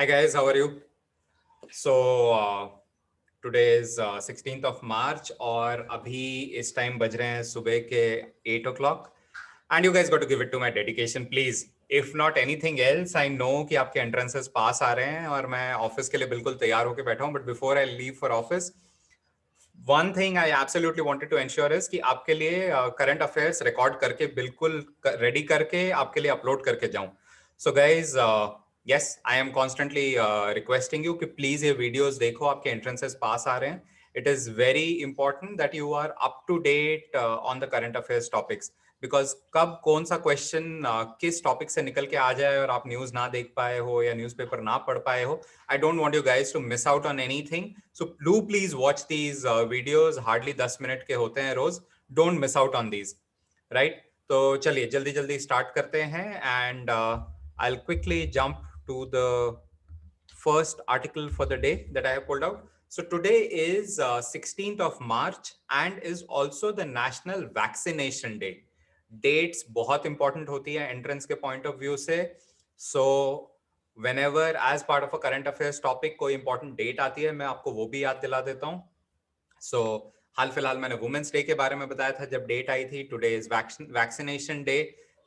Hi guys, how are you? So today is 16th of March और अभी इस time बज रहे हैं सुबह के 8 o'clock and you guys got to give it to my dedication please. If not anything else, I know कि आपके entrances पास आ रहे हैं और मैं ऑफिस के लिए बिल्कुल तैयार होके बैठा हूँ, but before I leave for office, one thing I absolutely wanted to ensure is कि आपके लिए current affairs record करके बिल्कुल ready करके आपके लिए upload करके जाऊं. So guys, yes, I am constantly requesting you कि please ये videos देखो, आपके entrances पास आ रहे हैं. It is very important that you are up to date on the current affairs topics. Because कब कौन सा क्वेश्चन किस टॉपिक से निकल के आ जाए और आप न्यूज ना देख पाए हो या न्यूज़पेपर ना पढ़ पाए हो, I don't want you guys to miss out on anything. So do please watch these videos, hardly 10 minute के होते हैं रोज. Don't miss out on these, right? तो चलिए जल्दी जल्दी स्टार्ट करते हैं and I will quickly jump to the first article for the day that I have pulled out. So today is 16th of March and is also the National Vaccination Day. Dates बहुत important होती है entrance के point of view से. So whenever as part of a current affairs topic कोई important date आती है, मैं आपको वो भी याद दिला देता हूँ. So हाल फिलहाल मैंने वुमेन्स डे के बारे में बताया था जब डेट आई थी. Today is vaccination day.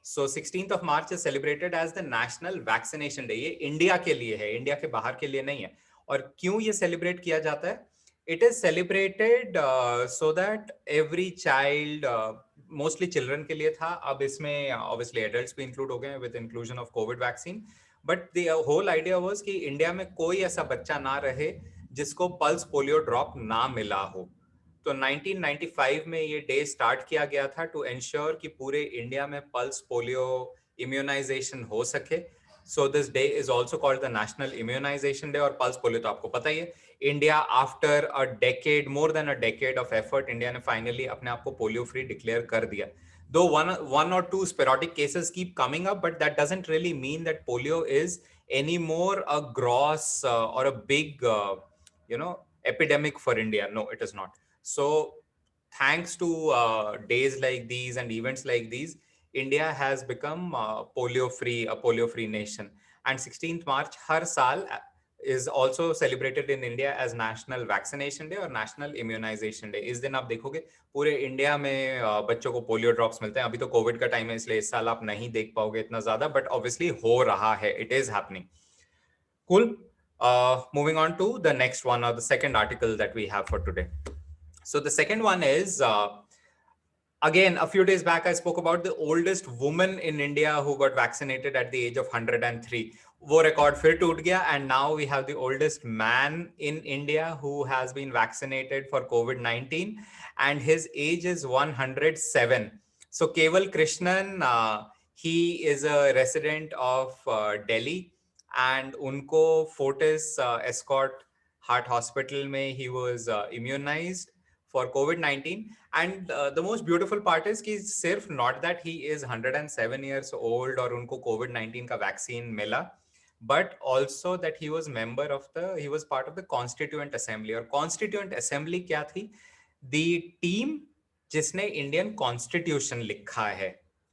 So 16th of March is celebrated as the national vaccination day. ये इंडिया के लिए है, इंडिया के बाहर के लिए नहीं है. और क्यों ये सेलिब्रेट किया जाता है? It is celebrated so that every child, mostly children के लिए था, अब इसमें ऑब्वियसली एडल्ट्स भी इंक्लूड हो गए with inclusion of covid vaccine. But the whole idea was कि इंडिया में कोई ऐसा बच्चा ना रहे जिसको पल्स पोलियो ड्रॉप ना मिला हो. तो 1995 में ये डे स्टार्ट किया गया था टू एंश्योर कि पूरे इंडिया में पल्स पोलियो इम्यूनाइजेशन हो सके. So this day is also called the national immunisation day. और पल्स पोलियो तो आपको पता ही है, India after a decade, more than a decade of effort, India ने फाइनली अपने आप को पोलियो फ्री डिक्लेयर कर दिया. Though one or two sporadic cases keep coming up, but that doesn't really mean that polio is anymore a gross or a big, epidemic for India. No, it is not. So, thanks to days like these and events like these, India has become polio-free, a polio-free nation. And 16th March, हर साल is also celebrated in India as National Vaccination Day और National Immunization Day. इस दिन आप देखोगे पूरे India में बच्चों को पोलियो ड्रॉप्स मिलते हैं. अभी तो कोविड का टाइम है इसलिए इस साल आप नहीं देख पाओगे इतना ज्यादा, बट ऑब्वियसली हो रहा है. It is happening. Cool. Moving on to the next one, or the second article that we have for today. So the second one is, again, a few days back, I spoke about the oldest woman in India who got vaccinated at the age of 103. वो record फिर टूट गया, and now we have the oldest man in India who has been vaccinated for COVID-19, and his age is 107. So Keval Krishnan, he is a resident of Delhi, and उनको Fortis Escort Heart Hospital में he was immunized for COVID-19. And the most beautiful part is कि सिर्फ not that he is 107 years old और उनको COVID-19 का vaccine मिला, but also that he was he was part of the Constituent Assembly. और Constituent Assembly क्या थी? The team जिसने Indian Constitution लिखा है,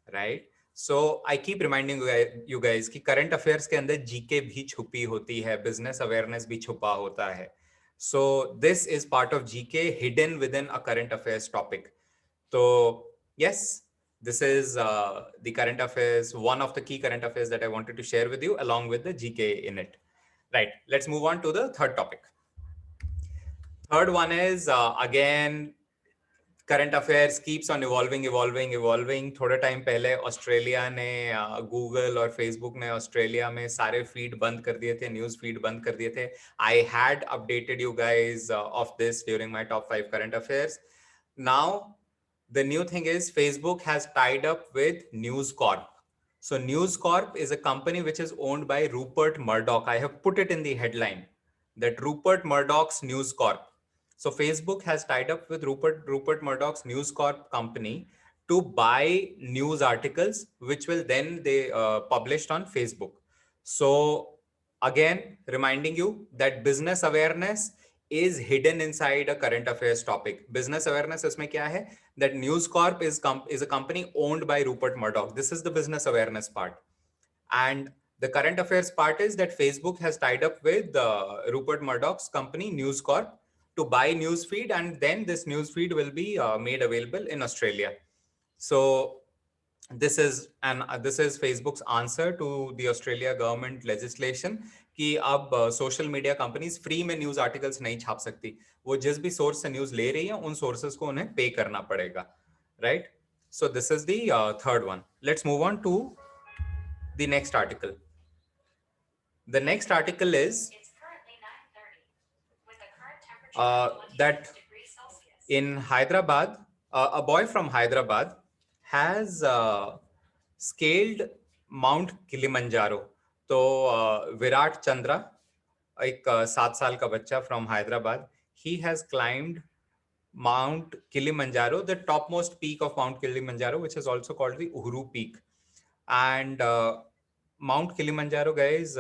right? So I keep reminding you guys कि current affairs के अंदर जीके भी छुपी होती है, business awareness भी छुपा होता है. So this is part of GK hidden within a current affairs topic. So yes, this is the current affairs, one of the key current affairs that I wanted to share with you along with the GK in it. Right, let's move on to the third topic. Third one is again, current affairs keeps on evolving. थोड़े time पहले Australia ने, Google और Facebook ने Australia में सारे feed बंद कर दिए थे, न्यूज फीड बंद कर दिए थे. I had updated you guys of this during my top 5 current affairs. Now the new thing is Facebook has tied up with News Corp. So News Corp is a company which is owned by Rupert Murdoch. I have put it in the headline that Rupert Murdoch's News Corp. So Facebook has tied up with Rupert Murdoch's News Corp company to buy news articles, which will then they published on Facebook. So again, reminding you that business awareness is hidden inside a current affairs topic. Business awareness इसमें क्या है? That News Corp is a company owned by Rupert Murdoch. This is the business awareness part. And The current affairs part is that Facebook has tied up with Rupert Murdoch's company News Corp to buy newsfeed, and then this newsfeed will be made available in Australia. So this is Facebook's answer to the Australia government legislation कि अब social media companies free में news articles नहीं छाप सकती, वो जिस भी source से न्यूज ले रही है उन सोर्सेस को उन्हें पे करना पड़ेगा, right? So this is the third one. Let's move on to the next article. The next article is It's currently 9:30 with a current temperature of that 26 degrees Celsius. in Hyderabad, a boy from Hyderabad has scaled Mount Kilimanjaro. तो विराट चंद्रा, एक 7 साल का बच्चा from Hyderabad, he has climbed Mount Kilimanjaro, the topmost peak of Mount Kilimanjaro, which is also called the Uhuru Peak. And Mount Kilimanjaro, guys,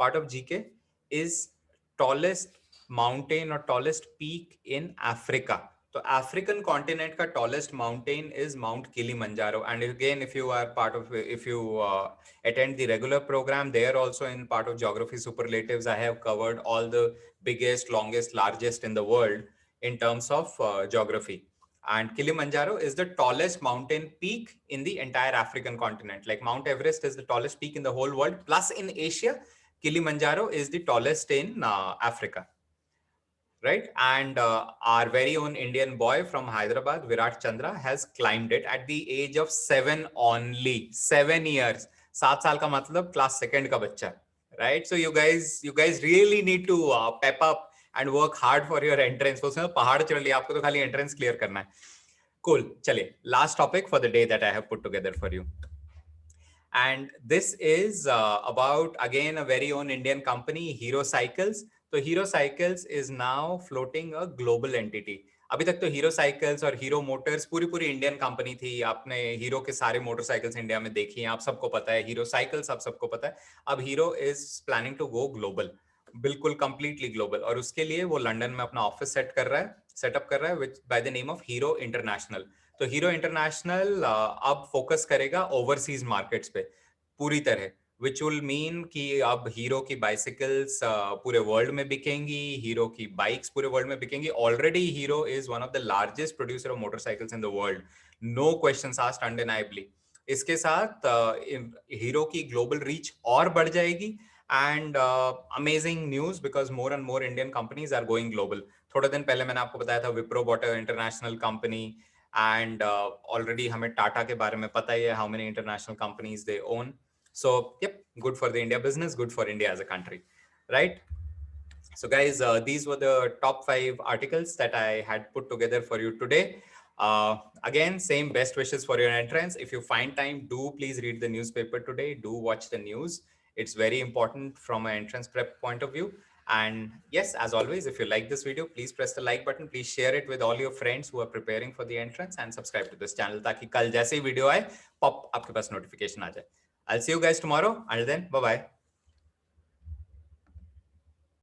part of GK, is tallest mountain or tallest peak in Africa. So African continent ka tallest mountain is Mount Kilimanjaro. And again, if you attend the regular program, there also in part of geography superlatives, I have covered all the biggest, longest, largest in the world in terms of geography. And Kilimanjaro is the tallest mountain peak in the entire African continent. Like Mount Everest is the tallest peak in the whole world. Plus in Asia, Kilimanjaro is the tallest in Africa. Right? And our very own Indian boy from Hyderabad, Virat Chandra, has climbed it at the age of 7 only. 7 years. 7 साल का मतलब class 2nd का बच्चा. Right? So you guys really need to pep up and work hard for your entrance. उसमें पहाड़ चढ़ लिया, आपको तो खाली entrance clear करना है. Cool. चलिए, last topic for the day that I have put together for you. And this is about, again, a very own Indian company, Hero Cycles. So Hero Cycles is now floating a global entity. अभी तक तो hero cycles और hero Motors पूरी Indian company थी. आपने hero के सारे motorcycles India में देखी हैं, आप सबको पता है. हीरो साइकिल्स आप सबको पता है. अब Hero is planning to go global, बिल्कुल कंप्लीटली ग्लोबल. और उसके लिए वो लंदन में अपना ऑफिस सेटअप कर रहा है विच by the name of hero international. तो हीरो इंटरनेशनल अब फोकस करेगा ओवरसीज मार्केट्स पे पूरी तरह, विच विल मीन कि अब हीरो की बाइसिकल्स पूरे वर्ल्ड में बिकेंगी, हीरो की बाइक्स पूरे वर्ल्ड में बिकेंगी. Already Hero is one of the largest producer of motorcycles in the world, no questions asked, undeniably. इसके साथ हीरो की ग्लोबल रीच और बढ़ जाएगी. And amazing news, because more and more Indian companies are going global. थोड़े दिन पहले मैंने आपको बताया था Wipro bought international company, and already हमें टाटा के बारे में पता ही है, how many international companies they own. So, yep, good for the India business, good for India as a country, right? So guys, these were the top 5 articles that I had put together for you today. Again, same best wishes for your entrance. If you find time, do please read the newspaper today. Do watch the news. It's very important from an entrance prep point of view. And yes, as always, if you like this video, please press the like button. Please share it with all your friends who are preparing for the entrance, and subscribe to this channel ताकि कल जैसे ही video आए, pop आपके पास notification आ जाए. I'll see you guys tomorrow. Until then, bye-bye.